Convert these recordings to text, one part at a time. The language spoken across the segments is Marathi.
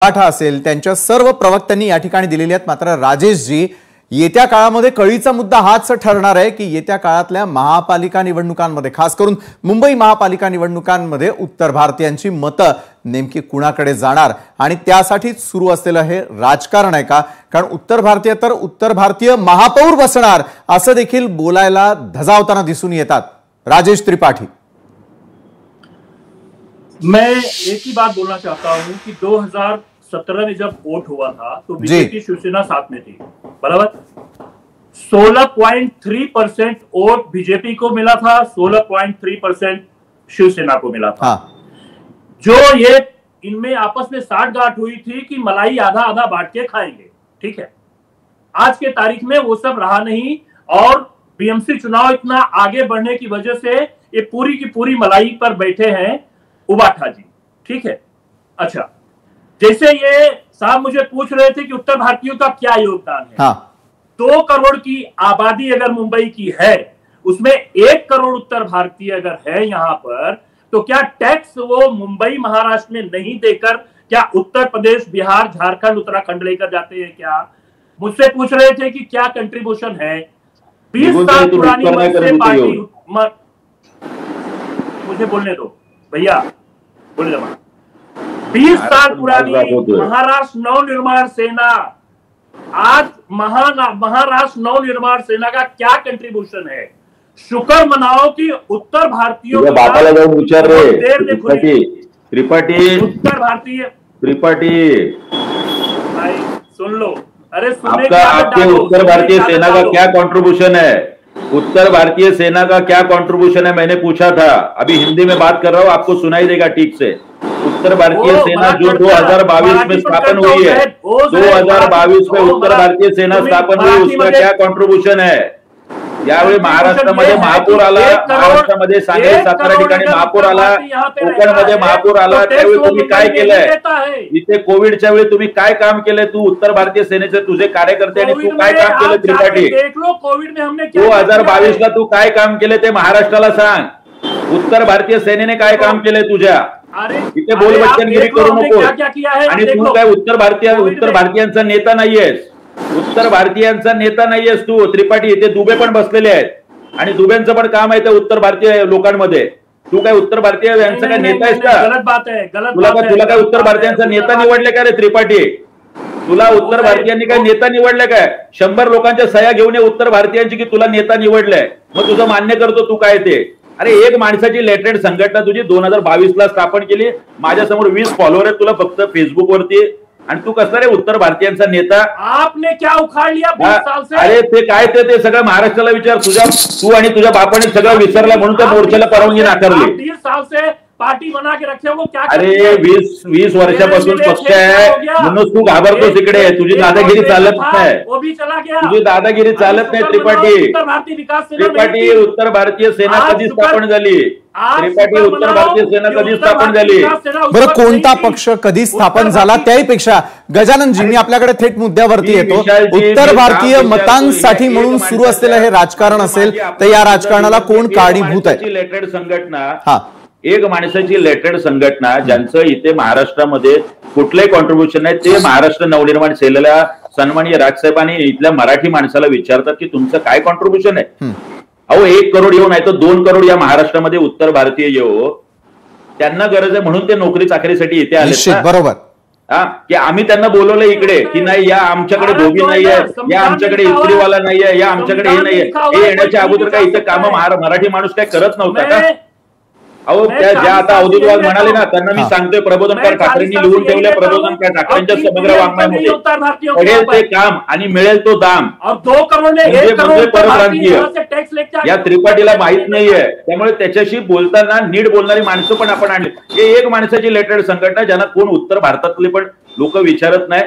मराठा असेल त्यांच्या सर्व प्रवक्त्यांनी या ठिकाणी दिलेले आहेत। मात्र राजेशजी, येत्या काळामध्ये कळीचा मुद्दा हाच ठरणार आहे की येत्या काळातल्या महापालिका निवडणुकांमध्ये, खास करून मुंबई महापालिका निवडणुकांमध्ये उत्तर भारतीयांची मतं नेमकी कुणाकडे जाणार आणि त्यासाठी सुरू असलेलं हे राजकारण आहे का? कारण उत्तर भारतीय महापौर बसणार असं देखील बोलायला धजावताना दिसून येतात। राजेश त्रिपाठी, मैं एक ही बात बोलना चाहता हूं कि 2017 में जब वोट हुआ था तो बीजेपी शिवसेना साथ में थी, बराबर। 16.3% वोट बीजेपी को मिला था, 16.3% शिवसेना को मिला था। जो ये इनमें आपस में साठगांठ हुई थी कि मलाई आधा आधा बांट के खाएंगे, ठीक है। आज के तारीख में वो सब रहा नहीं और बीएमसी चुनाव इतना आगे बढ़ने की वजह से ये पूरी की पूरी मलाई पर बैठे हैं उबाठा जी, ठीक है। अच्छा, जैसे ये साहब मुझे पूछ रहे थे कि उत्तर भारतीयों का क्या योगदान है। 2 करोड़ की आबादी अगर मुंबई की है, उसमें 1 करोड़ उत्तर भारतीय अगर है यहां पर, तो क्या टैक्स वो मुंबई महाराष्ट्र में नहीं देकर क्या उत्तर प्रदेश, बिहार, झारखंड, उत्तराखंड लेकर जाते हैं क्या? मुझसे पूछ रहे थे कि क्या कंट्रीब्यूशन है। 20 साल पुरानी पार्टी, मुझे बोलने दो भैया, बोले 20 साल पुरानी महाराष्ट्र नवनिर्माण सेना, आज महाराष्ट्र नवनिर्माण सेना का क्या कंट्रीब्यूशन है? शुक्र मनाओ कि उत्तर भारतीयों को बापाला जाऊन विचार रे त्रिपाठी, उत्तर भारतीय त्रिपाठी भाई सुन लो। अरे आपके उत्तर भारतीय सेना का क्या कंट्रीब्यूशन है? उत्तर भारतीय सेना का क्या कंट्रीब्यूशन है मैंने पूछा था। अभी हिंदी में बात कर रहा हूँ, आपको सुनाई देगा ठीक से। उत्तर भारतीय सेना जो 2022 में स्थापन हुई है, 2022 में उत्तर भारतीय सेना स्थापन हुई, उसका क्या कंट्रीब्यूशन है? यावेळी महाराष्ट्रामध्ये महापौर आला, महाराष्ट्रामध्ये सांगली सातारा ठिकाणी महापौर आला, कोकणमध्ये महापौर आला, त्यावेळी तुम्ही काय केलंय? इथे कोविडच्या वेळी तुम्ही काय काम केलंय? तू उत्तर भारतीय सेनेचे तुझे कार्यकर्ते आणि तू काय काम केलं त्रिपाठी? 2022 ला तू काय काम केले ते महाराष्ट्राला सांग। उत्तर भारतीय सेनेने काय काम केलंय तुझ्या? इथे बोलबच्चनगिरी करू नको। आणि तू काय उत्तर भारतीयांचा नेता नाहीयेस, उत्तर भारतीयांचा नेता नाहीयेस तू त्रिपाठी। इथे दुबे पण बसलेले आहेत आणि दुबेंचं पण काम आहे ते उत्तर भारतीय लोकांमध्ये। तू काय उत्तर भारतीय यांचा काय नेता आहेस का? गलत बात है, तुला काय उत्तर भारतीयांचा नेता निवडले का रे त्रिपाठी? तुला उत्तर भारतीयांनी काय नेता निवडले काय? 100 लोकांच्या सह्या घेऊन ये उत्तर भारतीयांची की तुला नेता निवडलंय, मग तुझं मान्य करतो तू काय ते। अरे एक माणसाची लेटेड संघटना तुझी 2022 ला स्थापन केली, माझ्यासमोर 20 फॉलोअर आहेत तुला फक्त फेसबुक वरती, आणि तू कसला रे उत्तर भारतीयांचा नेता? आपने क्या उखाड़ लिया 20 साल से? अरे ते काय ते सगळं महाराष्ट्राला विचार। तू आणि तुझ्या बापाने सगळं विसरला म्हणून त्या मोर्चाला परवानगी नाकारली। 20 साल से पार्टी बना के रखे वो क्या? अरे 20 वर्षापासून पक्ष आहे म्हणून तू घाबरतोस इकडे। तुझी दादागिरी चालत नाही, वो भी चला गया। तुझी दादागिरी चालत नाही त्रिपाठी। उत्तर भारतीय विकास त्रिपाठी उत्तर भारतीय सेना कधी स्थापन झाली? त्रिपाठी उत्तर भारतीय सेना कधी स्थापन झाली? बरं, कोणता पक्ष कधी स्थापन झाला त्यापेक्षा गजाननजी, मी आपल्याकडे थेट मुद्द्यावरती येतो। उत्तर भारतीय मतांसाठी म्हणून सुरू असलेलं हे राजकारण असेल तर या राजकारणाला कोण कारणीभूत आहे? लेटेड संघटना, एक माणसाची लेटेड संघटना ज्यांचं इथे महाराष्ट्रामध्ये कुठलंही कॉन्ट्रीब्युशन नाही, ते महाराष्ट्र नवनिर्माण सेनेला सन्माननीय राजसाहेबांनी इथल्या मराठी माणसाला विचारतात की तुमचं काय कॉन्ट्रीब्युशन आहे? अहो 1 करोड येऊ नाही तर 2 करोड या महाराष्ट्रामध्ये उत्तर भारतीय येऊ, त्यांना गरज आहे म्हणून ते नोकरी चाकरीसाठी इथे आले। बरोबर, की आम्ही त्यांना बोलवलं इकडे की नाही, या आमच्याकडे धोबी नाहीये, या आमच्याकडे इस्त्रीवाला नाहीये, या आमच्याकडे हे नाहीये। हे येण्याच्या अगोदर काय इथे काम मराठी माणूस काय करत नव्हता का? अहो त्या ज्या आता अवधूतवाद म्हणाले ना, त्यांना मी सांगतोय प्रबोधनकार ठाकरेंनी लिहून ठेवले, प्रबोधनकार ठाकरेंच्या समग्र वाङ्मयामध्ये पडेल ते काम आणि मिळेल तो दाम। 2 करोड परप्रांतीय या त्रिपाठीला माहित नाहीये, त्यामुळे त्याच्याशी बोलताना नीट बोलणारी माणसं पण आपण आणली। हे एक माणसाची लेटेड संघटना ज्यांना कोण उत्तर भारतातले पण लोक विचारत नाही,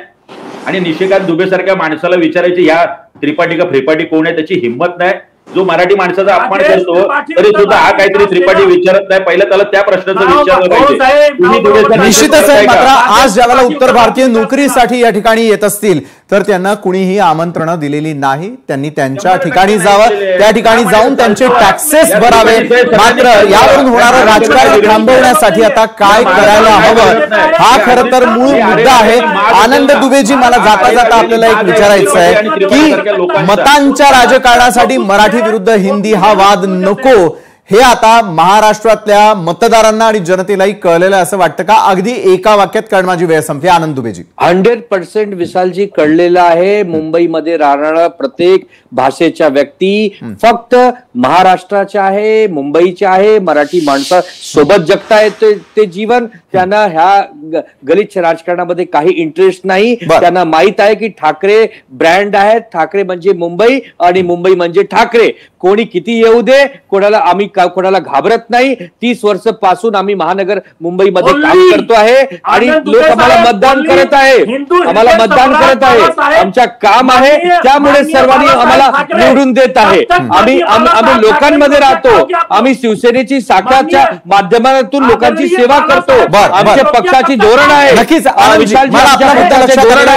आणि निशिकांत दुबे सारख्या माणसाला विचारायची या त्रिपाठी का फ्रिपाठी कोण आहे त्याची हिंमत नाही। जो मराठी माणसाचा अपमान करतो तरी सुद्धा हा काहीतरी त्रिपाठी विचारत नाही. पहिलं त्याला त्या प्रश्नाचं विचारलं पाहिजे. निश्चितच आहे. मात्र आज ज्यावेळेला उत्तर भारतीय नोकरीसाठी या ठिकाणी येत असतील तर त्यांना कुणीही आमंत्रण दिलेली नाही. त्यांनी त्यांच्या ठिकाणी जावं, त्या ठिकाणी जाऊन त्यांचे टॅक्सेस भरावे. मात्र यावरून होणारं राजकारण थांबवण्यासाठी आता काय करायला हवं हा खरं तर मूळ मुद्दा आहे. आनंद दुबेजी, मला जाता जाता आपल्याला एक विचारायचं आहे की मतांच्या राजकारणासाठी मराठी विरुद्ध हिंदी हा वाद नको, हे आता महाराष्ट्रातल्या मतदारांना आणि जनतेलाही कळलेलं असं वाटतं का? अगदी एका वाक्यात कारण माझी वेळ संपली. आनंद दुबेजी. 100% विशालजी कळलेलं आहे. मुंबईमध्ये राहणारा प्रत्येक भाषेच्या व्यक्ती फक्त महाराष्ट्राच्या आहे, मुंबईच्या आहे. मराठी माणसा सोबत जगतायत ते जीवन. त्यांना ह्या गलिच्छ राजकारणामध्ये काही इंटरेस्ट नाही. त्यांना माहित आहे की ठाकरे ब्रँड आहेत. ठाकरे म्हणजे मुंबई आणि मुंबई म्हणजे ठाकरे. कोणी किती येऊ दे, आम्ही कोणाला घाबरत नाही. 30 वर्षापासून आम्ही महानगर मुंबईमध्ये काम करतो आहे आणि लोक आम्हाला मतदान करत आहे. आम्हाला मतदान करत आहे. आमचं काम आहे, त्यामुळे सर्वांनी आम्हाला निवडून देत आहे. आम्ही लोकांमध्ये राहतो. आम्ही शिवसेनेची शाखाच्या माध्यमातून लोकांची सेवा करतो. आमच्या पक्षाची धोरण आहे. नक्कीच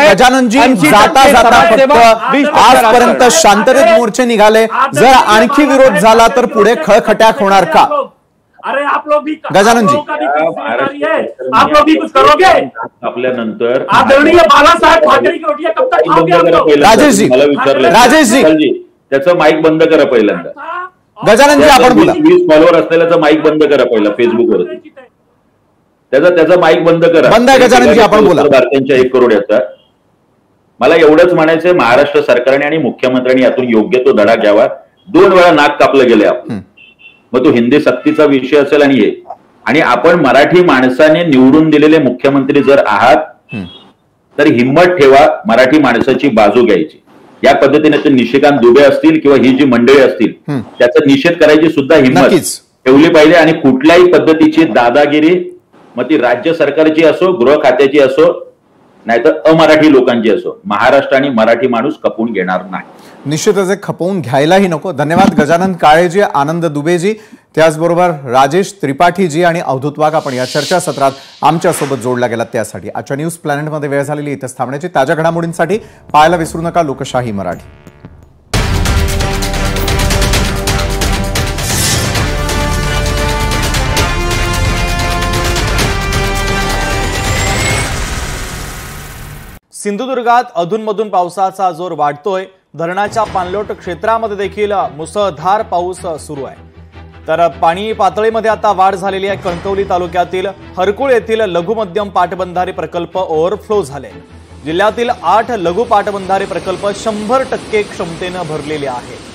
गजाननजी, जाता जाता आजपर्यंत शांततेत मोर्चे निघाले. जर आणखी विरोध झाला तर पुढे खळखट्याक होणार का? अरे आप लोग भी गजानन जी, आप लोग भी कुछ करोगे? आपल्यानंतर आदरणीय बाळासाहेब ठाकरे की रोटियां कब तक खाओगे? राजेश जी, राजेश जी, त्याचं माईक बंद करा पहिल्यांदा. गजानन जी, आपण बोला. 20 फॉलोअर असलेल्याचं माईक बंद करा पहिला फेसबुकवर. त्याचा माईक बंद करा. बंद आहे गजानन जी, आपण बोला. भारतीयांच्या 1 करोड याचा. मला एवढंच म्हणायचंय, महाराष्ट्र सरकारने आणि मुख्यमंत्र्यांनी यातून योग्य तो धडा घ्यावा. 2 वेळा नाक कापलं गेले आपण. मग तो हिंदी सक्तीचा विषय असेल आणि आपण मराठी माणसाने निवडून दिलेले मुख्यमंत्री जर आहात तर हिंमत ठेवा, मराठी माणसाची बाजू घ्यायची. या पद्धतीने ते निशिकांत दुबे असतील किंवा ही जी मंडळी असतील त्याचा निषेध करायची सुद्धा हिंमत ठेवली पाहिजे. आणि कुठल्याही पद्धतीची दादागिरी, मग ती राज्य सरकारची असो, गृह खात्याची असो, नाहीतर अमराठी लोकांची असो, महाराष्ट्र आणि मराठी माणूस खपवून घेणार नाही. निश्चितच खपवून घ्यायलाही नको. धन्यवाद गजानन काळेजी, आनंद दुबेजी, त्याचबरोबर राजेश त्रिपाठीजी आणि अवधूत वाघ. आपण या चर्चासत्रात आमच्यासोबत जोडला गेलात त्यासाठी. आजच्या न्यूज प्लॅनेटमध्ये वेळ झालेली इथेच थांबण्याची. ताज्या घडामोडींसाठी पाहायला विसरू नका लोकशाही मराठी. सिंधुदुर्गात अधूनमधून पावसाचा जोर वाढतोय. धरणाच्या पाणलोट क्षेत्रामध्ये देखील मुसळधार पाऊस सुरू आहे. तर पाणी पातळीमध्ये आता वाढ झालेली आहे. कणकवली तालुक्यातील हरकुळ येथील लघु मध्यम पाटबंधारे प्रकल्प ओव्हरफ्लो झाले. जिल्ह्यातील 8 लघु पाटबंधारे प्रकल्प 100% क्षमतेनं भरलेले आहेत.